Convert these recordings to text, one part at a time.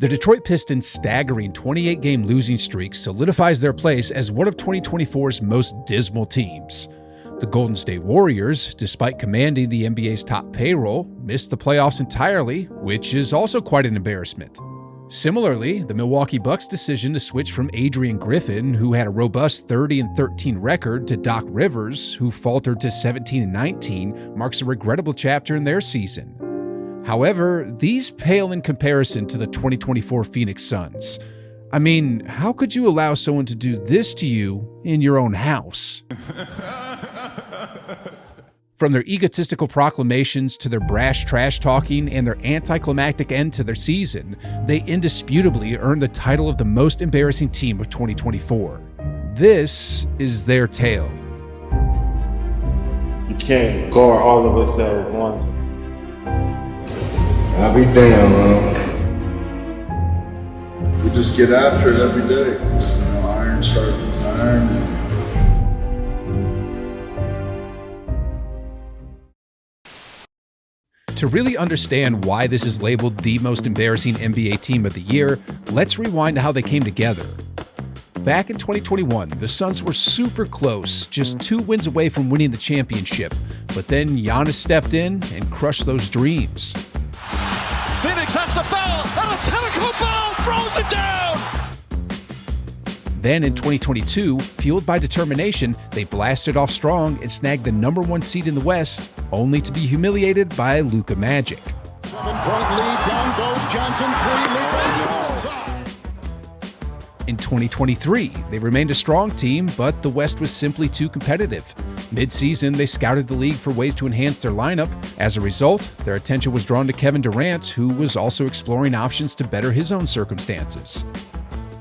The Detroit Pistons' staggering 28-game losing streak solidifies their place as one of 2024's most dismal teams. The Golden State Warriors, despite commanding the NBA's top payroll, missed the playoffs entirely, which is also quite an embarrassment. Similarly, the Milwaukee Bucks' decision to switch from Adrian Griffin, who had a robust 30-13 record, to Doc Rivers, who faltered to 17-19, marks a regrettable chapter in their season. However, these pale in comparison to the 2024 Phoenix Suns. I mean, how could you allow someone to do this to you in your own house? From their egotistical proclamations to their brash trash talking and their anticlimactic end to their season, they indisputably earned the title of the most embarrassing team of 2024. This is their tale. You can't guard all of us at once. I'll be damned, man. We just get after it every day. Iron sharpens iron. To really understand why this is labeled the most embarrassing NBA team of the year, let's rewind to how they came together. Back in 2021, the Suns were super close, just 2 wins away from winning the championship, but then Giannis stepped in and crushed those dreams. Phoenix has to foul, and a pinnacle ball throws it down! Then in 2022, fueled by determination, they blasted off strong and snagged the #1 seed in the West, only to be humiliated by Luka Magic. 7-point lead, down goes Johnson, 3 lead. In 2023, they remained a strong team, but the West was simply too competitive. Mid-season, they scouted the league for ways to enhance their lineup. As a result, their attention was drawn to Kevin Durant, who was also exploring options to better his own circumstances.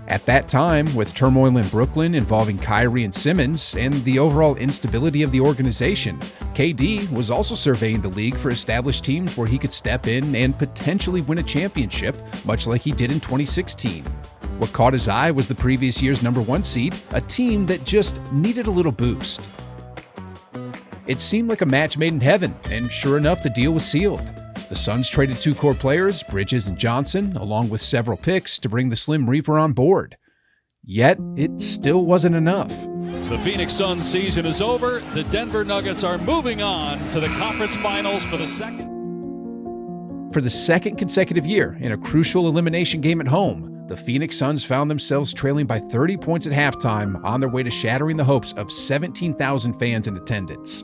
At that time, with turmoil in Brooklyn involving Kyrie and Simmons and the overall instability of the organization, KD was also surveying the league for established teams where he could step in and potentially win a championship, much like he did in 2016. What caught his eye was the previous year's #1 seed, a team that just needed a little boost. It seemed like a match made in heaven, and sure enough, the deal was sealed. The Suns traded 2 core players, Bridges and Johnson, along with several picks to bring the Slim Reaper on board. Yet, it still wasn't enough. The Phoenix Suns season is over. The Denver Nuggets are moving on to the conference finals for the second consecutive year in a crucial elimination game at home. The Phoenix Suns found themselves trailing by 30 points at halftime on their way to shattering the hopes of 17,000 fans in attendance.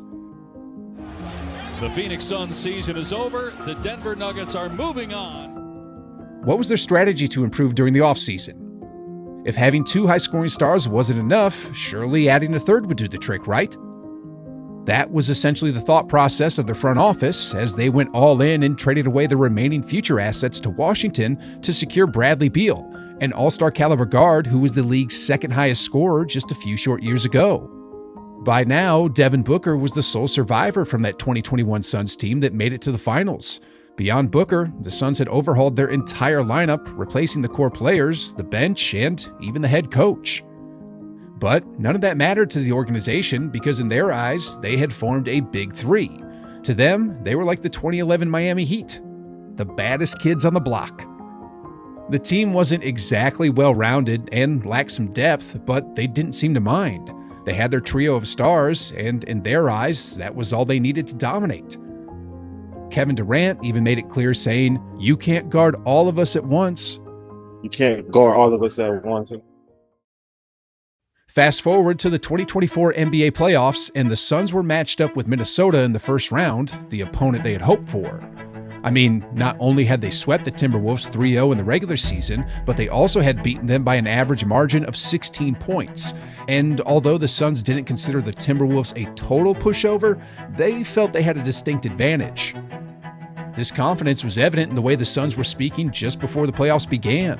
The Phoenix Suns season is over. The Denver Nuggets are moving on. What was their strategy to improve during the offseason? If having 2 high-scoring stars wasn't enough, surely adding a third would do the trick, right? That was essentially the thought process of their front office as they went all in and traded away their remaining future assets to Washington to secure Bradley Beal, an all-star caliber guard who was the league's second highest scorer just a few short years ago. By now, Devin Booker was the sole survivor from that 2021 Suns team that made it to the finals. Beyond Booker, the Suns had overhauled their entire lineup, replacing the core players, the bench, and even the head coach. But none of that mattered to the organization because in their eyes, they had formed a big 3. To them, they were like the 2011 Miami Heat, the baddest kids on the block. The team wasn't exactly well-rounded and lacked some depth, but they didn't seem to mind. They had their trio of stars, and in their eyes, that was all they needed to dominate. Kevin Durant even made it clear, saying, "You can't guard all of us at once." You can't guard all of us at once. Fast forward to the 2024 NBA playoffs, and the Suns were matched up with Minnesota in the first round, the opponent they had hoped for. I mean, not only had they swept the Timberwolves 3-0 in the regular season, but they also had beaten them by an average margin of 16 points. And although the Suns didn't consider the Timberwolves a total pushover, they felt they had a distinct advantage. This confidence was evident in the way the Suns were speaking just before the playoffs began.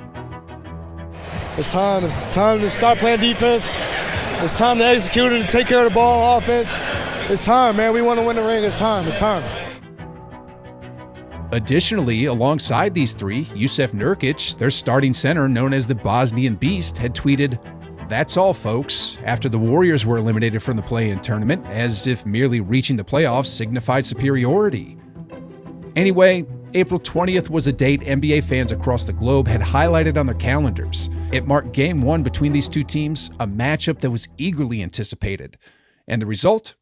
It's time to start playing defense. It's time to execute it and take care of the ball offense. It's time, man. We want to win the ring. It's time. Additionally, alongside these 3, Jusuf Nurkic, their starting center known as the Bosnian Beast, had tweeted, "That's all, folks," after the Warriors were eliminated from the play-in tournament, as if merely reaching the playoffs signified superiority. Anyway, April 20th was a date NBA fans across the globe had highlighted on their calendars. It marked Game 1 between these two teams, a matchup that was eagerly anticipated. And the result?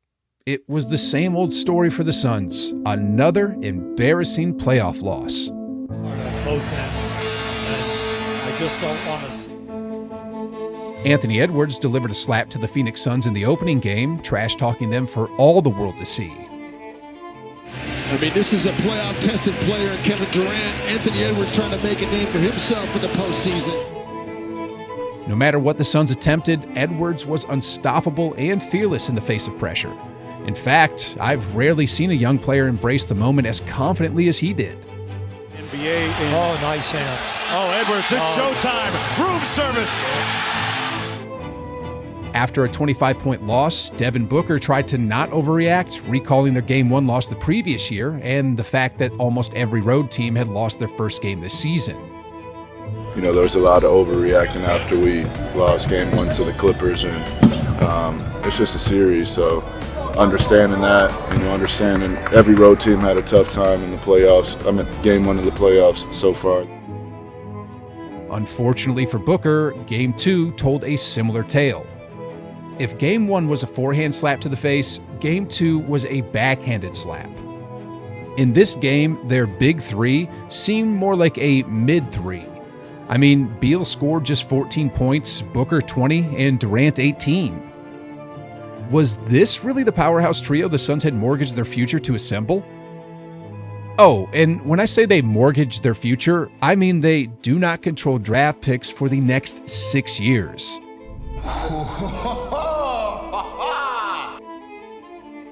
It was the same old story for the Suns. Another embarrassing playoff loss. Both ends. And I just don't want to see. Anthony Edwards delivered a slap to the Phoenix Suns in the opening game, trash-talking them for all the world to see. I mean, this is a playoff-tested player in Kevin Durant. Anthony Edwards trying to make a name for himself in the postseason. No matter what the Suns attempted, Edwards was unstoppable and fearless in the face of pressure. In fact, I've rarely seen a young player embrace the moment as confidently as he did. NBA in. Oh, nice hands. Oh, Edwards, it's showtime. Room service. After a 25-point loss, Devin Booker tried to not overreact, recalling their Game 1 loss the previous year and the fact that almost every road team had lost their first game this season. You know, there was a lot of overreacting after we lost Game 1 to the Clippers, and it's just a series, so understanding that, understanding every road team had a tough time in the playoffs. I'm at Game 1 of the playoffs so far. Unfortunately for Booker, Game 2 told a similar tale. If Game 1 was a forehand slap to the face, Game 2 was a backhanded slap. In this game, their big three seemed more like a mid-three. I mean, Beal scored just 14 points, Booker 20, and Durant 18. Was this really the powerhouse trio the Suns had mortgaged their future to assemble? Oh, and when I say they mortgaged their future, I mean they do not control draft picks for the next 6 years.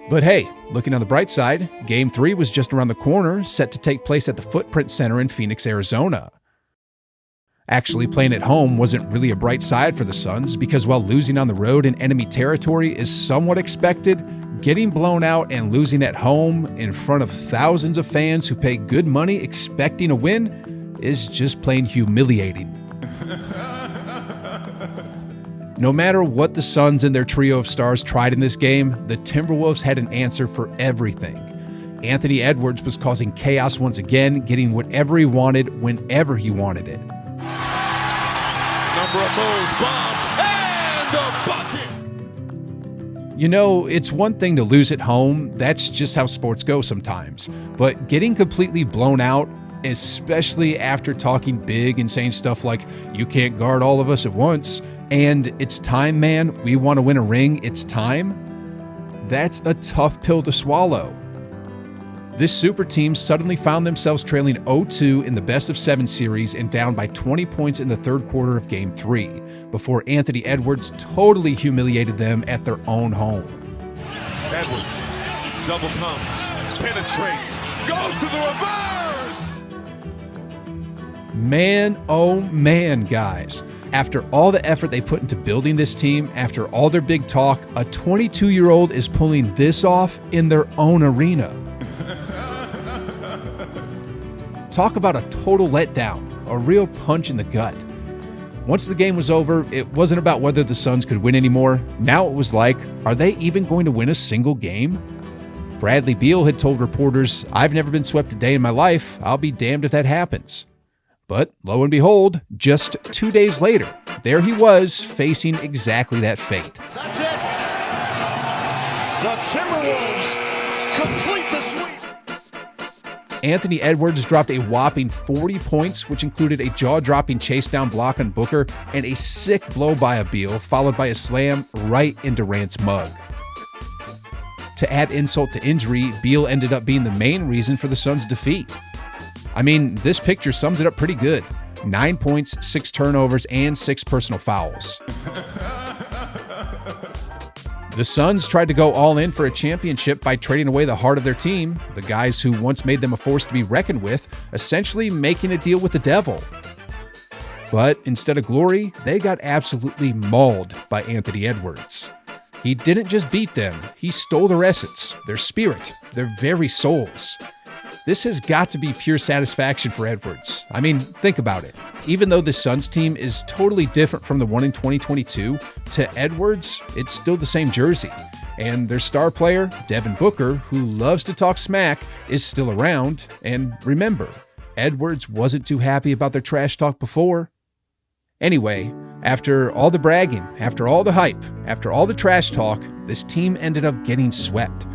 But hey, looking on the bright side, Game 3 was just around the corner, set to take place at the Footprint Center in Phoenix, Arizona. Actually, playing at home wasn't really a bright side for the Suns because while losing on the road in enemy territory is somewhat expected, getting blown out and losing at home in front of thousands of fans who pay good money expecting a win is just plain humiliating. No matter what the Suns and their trio of stars tried in this game, the Timberwolves had an answer for everything. Anthony Edwards was causing chaos once again, getting whatever he wanted whenever he wanted it. Number of moves, bombed, and a bucket. You know, it's one thing to lose at home, that's just how sports go sometimes. But getting completely blown out, especially after talking big and saying stuff like, "You can't guard all of us at once," and "It's time, man, we want to win a ring, it's time," that's a tough pill to swallow. This super team suddenly found themselves trailing 0-2 in the best-of-7 series and down by 20 points in the third quarter of Game 3, before Anthony Edwards totally humiliated them at their own home. Edwards, double comes, penetrates, goes to the reverse! Man, oh man, guys. After all the effort they put into building this team, after all their big talk, a 22-year-old is pulling this off in their own arena. Talk about a total letdown, a real punch in the gut. Once the game was over, it wasn't about whether the Suns could win anymore. Now it was like, are they even going to win a single game? Bradley Beal had told reporters, "I've never been swept a day in my life. I'll be damned if that happens." But lo and behold, just 2 days later, there he was facing exactly that fate. That's it! The Timberwolves complete the sweep! Anthony Edwards dropped a whopping 40 points, which included a jaw-dropping chase-down block on Booker and a sick blow by a Beal, followed by a slam right in Durant's mug. To add insult to injury, Beal ended up being the main reason for the Suns' defeat. I mean, this picture sums it up pretty good. 9 points, 6 turnovers, and 6 personal fouls. The Suns tried to go all in for a championship by trading away the heart of their team, the guys who once made them a force to be reckoned with, essentially making a deal with the devil. But instead of glory, they got absolutely mauled by Anthony Edwards. He didn't just beat them, he stole their essence, their spirit, their very souls. This has got to be pure satisfaction for Edwards. I mean, think about it. Even though the Suns team is totally different from the one in 2022, to Edwards, it's still the same jersey. And their star player, Devin Booker, who loves to talk smack, is still around. And remember, Edwards wasn't too happy about their trash talk before. Anyway, after all the bragging, after all the hype, after all the trash talk, this team ended up getting swept.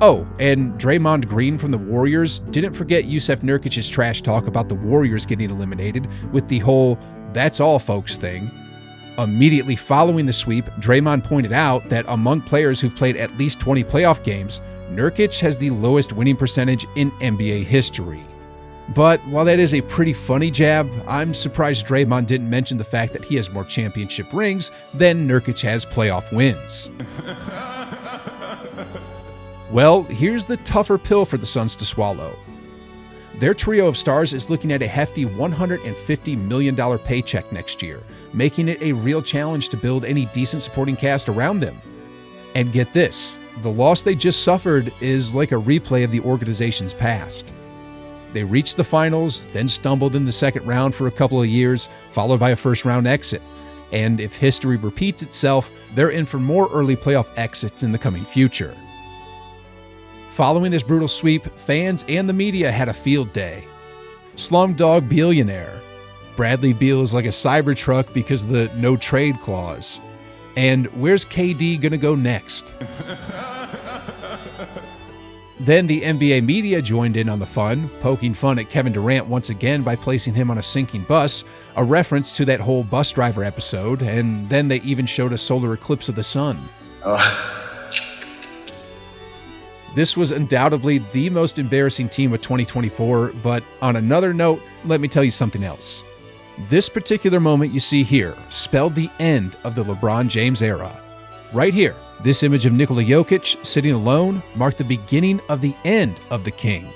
Oh, and Draymond Green from the Warriors didn't forget Jusuf Nurkic's trash talk about the Warriors getting eliminated with the whole "that's all folks" thing. Immediately following the sweep, Draymond pointed out that among players who've played at least 20 playoff games, Nurkic has the lowest winning percentage in NBA history. But while that is a pretty funny jab, I'm surprised Draymond didn't mention the fact that he has more championship rings than Nurkic has playoff wins. Well, here's the tougher pill for the Suns to swallow. Their trio of stars is looking at a hefty $150 million paycheck next year, making it a real challenge to build any decent supporting cast around them. And get this, the loss they just suffered is like a replay of the organization's past. They reached the finals, then stumbled in the second round for a couple of years, followed by a first-round exit. And if history repeats itself, they're in for more early playoff exits in the coming future. Following this brutal sweep, fans and the media had a field day. Slumdog Billionaire. Bradley Beal is like a Cybertruck because of the no-trade clause. And where's KD gonna go next? Then the NBA media joined in on the fun, poking fun at Kevin Durant once again by placing him on a sinking bus, a reference to that whole bus driver episode, and then they even showed a solar eclipse of the sun. This was undoubtedly the most embarrassing team of 2024, but on another note, let me tell you something else. This particular moment you see here spelled the end of the LeBron James era. Right here. This image of Nikola Jokic sitting alone marked the beginning of the end of the king.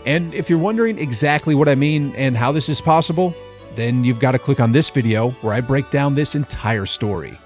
And if you're wondering exactly what I mean and how this is possible, then you've got to click on this video where I break down this entire story.